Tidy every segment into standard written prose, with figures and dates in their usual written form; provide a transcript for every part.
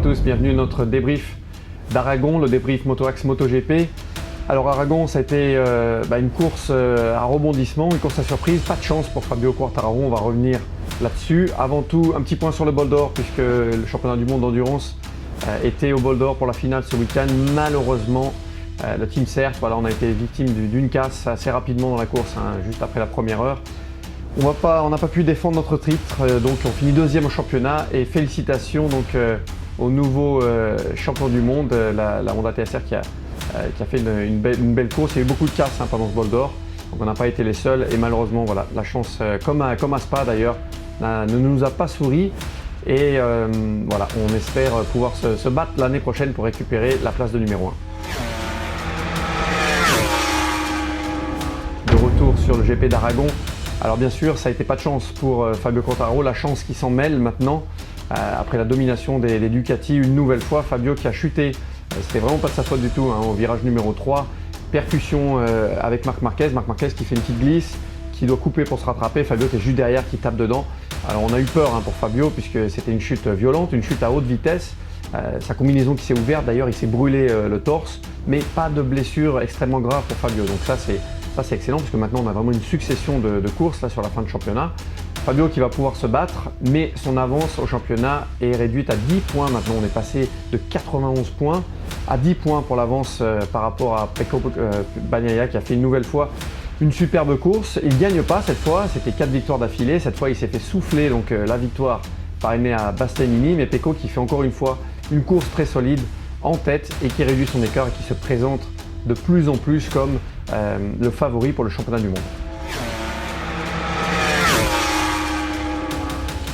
tous, bienvenue dans notre débrief d'Aragon, le débrief MotoAxe MotoGP. Alors Aragon, ça a été une course à rebondissement, une course à surprise, pas de chance pour Fabio Quartararo, on va revenir là-dessus. Avant tout, un petit point sur le bol d'or, puisque le championnat du monde d'endurance était au bol d'or pour la finale ce week-end. Malheureusement, le team CERT, on a été victime d'une casse assez rapidement dans la course, juste après la première heure. On n'a pas pu défendre notre titre, donc on finit deuxième au championnat et félicitations donc, au nouveau champion du monde, la Honda TSR qui a fait une belle course. Il y a eu beaucoup de casses pendant ce bol d'or, donc on n'a pas été les seuls et malheureusement voilà, la chance, comme à Spa d'ailleurs, ne nous a pas souri et voilà, on espère pouvoir se battre l'année prochaine pour récupérer la place de numéro 1. De retour sur le GP d'Aragon. Alors bien sûr, ça n'a été pas de chance pour Fabio Quartararo, la chance qui s'en mêle maintenant. Après la domination des Ducati, une nouvelle fois, Fabio qui a chuté, c'était vraiment pas de sa faute du tout, au virage numéro 3. Percussion avec Marc Marquez qui fait une petite glisse, qui doit couper pour se rattraper, Fabio qui est juste derrière, qui tape dedans. Alors on a eu peur pour Fabio puisque c'était une chute violente, une chute à haute vitesse. Sa combinaison qui s'est ouverte, d'ailleurs il s'est brûlé le torse, mais pas de blessure extrêmement grave pour Fabio. Donc ça c'est excellent parce que maintenant on a vraiment une succession de courses là, sur la fin de championnat. Fabio qui va pouvoir se battre, mais son avance au championnat est réduite à 10 points maintenant. On est passé de 91 points à 10 points pour l'avance par rapport à Pecco Bagnaia qui a fait une nouvelle fois une superbe course. Il ne gagne pas cette fois, c'était 4 victoires d'affilée. Cette fois il s'est fait souffler donc, la victoire par Enea Bastianini, mais Pecco qui fait encore une fois une course très solide en tête et qui réduit son écart et qui se présente de plus en plus comme le favori pour le championnat du monde.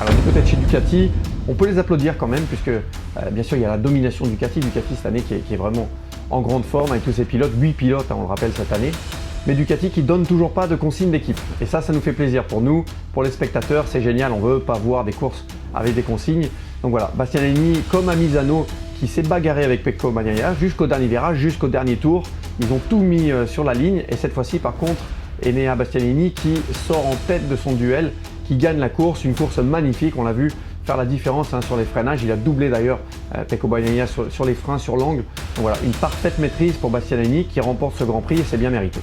Alors du côté de chez Ducati, on peut les applaudir quand même puisque bien sûr il y a la domination Ducati cette année qui est vraiment en grande forme avec tous ses pilotes, 8 pilotes on le rappelle cette année. Mais Ducati qui donne toujours pas de consigne d'équipe et ça nous fait plaisir pour nous, pour les spectateurs, c'est génial, on veut pas voir des courses avec des consignes. Donc voilà, Bastianini comme à Misano qui s'est bagarré avec Pecco Bagnaia jusqu'au dernier virage, jusqu'au dernier tour. Ils ont tout mis sur la ligne et cette fois-ci par contre Enea Bastianini qui sort en tête de son duel, qui gagne la course, une course magnifique, on l'a vu faire la différence sur les freinages, il a doublé d'ailleurs Pecco Bagnaia sur les freins, sur l'angle. Donc voilà, une parfaite maîtrise pour Bastianini qui remporte ce Grand Prix et c'est bien mérité.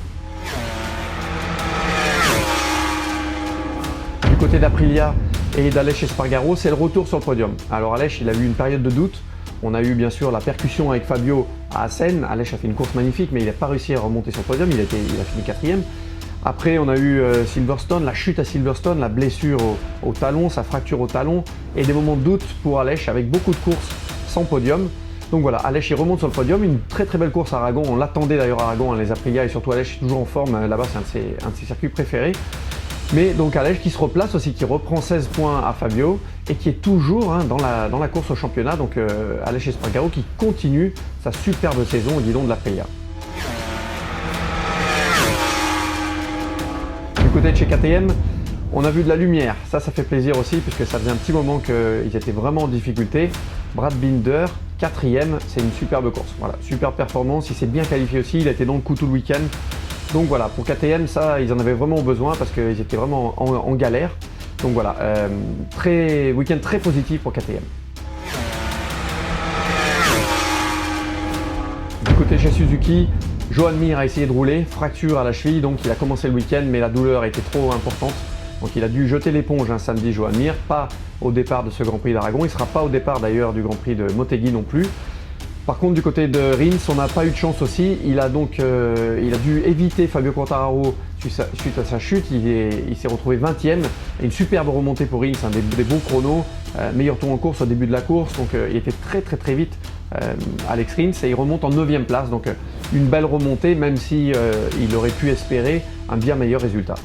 Du côté d'Aprilia et d'Aleix Espargaro, c'est le retour sur le podium. Alors Aleix, il a eu une période de doute. On a eu bien sûr la percussion avec Fabio à Assen. Aleix a fait une course magnifique, mais il n'a pas réussi à remonter sur le podium. Il a fini 4e. Après, on a eu Silverstone, la chute à Silverstone, la blessure au talon, sa fracture au talon et des moments de doute pour Aleix avec beaucoup de courses sans podium. Donc voilà, Aleix il remonte sur le podium. Une très très belle course à Aragon. On l'attendait d'ailleurs à Aragon, les Aprilia et surtout Aleix toujours en forme. Là-bas, c'est un de ses circuits préférés. Mais donc Aleix qui se replace aussi, qui reprend 16 points à Fabio et qui est toujours dans la course au championnat. Donc Aleix Espargaro qui continue sa superbe saison au guidon de l'Aprilia. Du côté de chez KTM, on a vu de la lumière. Ça fait plaisir aussi puisque ça faisait un petit moment qu'ils étaient vraiment en difficulté. Brad Binder, 4e, c'est une superbe course. Voilà, superbe performance, il s'est bien qualifié aussi, il a été dans le coup tout le week-end. Donc voilà, pour KTM, ça, ils en avaient vraiment besoin parce qu'ils étaient vraiment en galère. Donc voilà, week-end très positif pour KTM. Du côté chez Suzuki, Joan Mir a essayé de rouler, fracture à la cheville, donc il a commencé le week-end, mais la douleur était trop importante. Donc il a dû jeter l'éponge samedi, Joan Mir, pas au départ de ce Grand Prix d'Aragon. Il ne sera pas au départ d'ailleurs du Grand Prix de Motegi non plus. Par contre, du côté de Rins, on n'a pas eu de chance aussi. Il a dû éviter Fabio Quartararo suite à sa chute. Il s'est retrouvé 20e. Une superbe remontée pour Rins, des beaux chronos. Meilleur tour en course au début de la course. Donc il était très vite, Alex Rins, et il remonte en 9e place. Donc une belle remontée, même si il aurait pu espérer un bien meilleur résultat.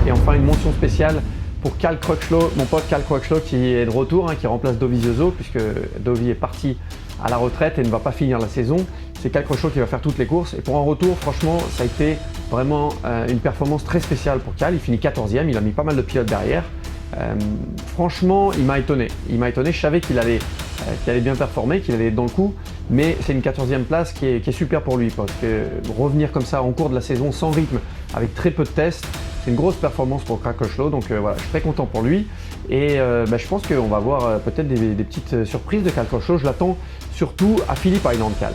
Et enfin, une mention spéciale pour Cal Crutchlow, mon pote Cal Crutchlow qui est de retour, qui remplace Dovizioso puisque Dovi est parti à la retraite et ne va pas finir la saison. C'est Cal Crutchlow qui va faire toutes les courses et pour un retour, franchement, ça a été vraiment une performance très spéciale pour Cal. Il finit 14e, il a mis pas mal de pilotes derrière. Franchement, il m'a étonné. Je savais qu'il allait bien performer, qu'il allait être dans le coup, mais c'est une 14e place qui est super pour lui parce que revenir comme ça en cours de la saison sans rythme, avec très peu de tests, c'est une grosse performance pour Krakoslo, donc voilà, je suis très content pour lui. Et je pense qu'on va voir peut-être des petites surprises de Krakoslo. Je l'attends surtout à Phillip Island Cal.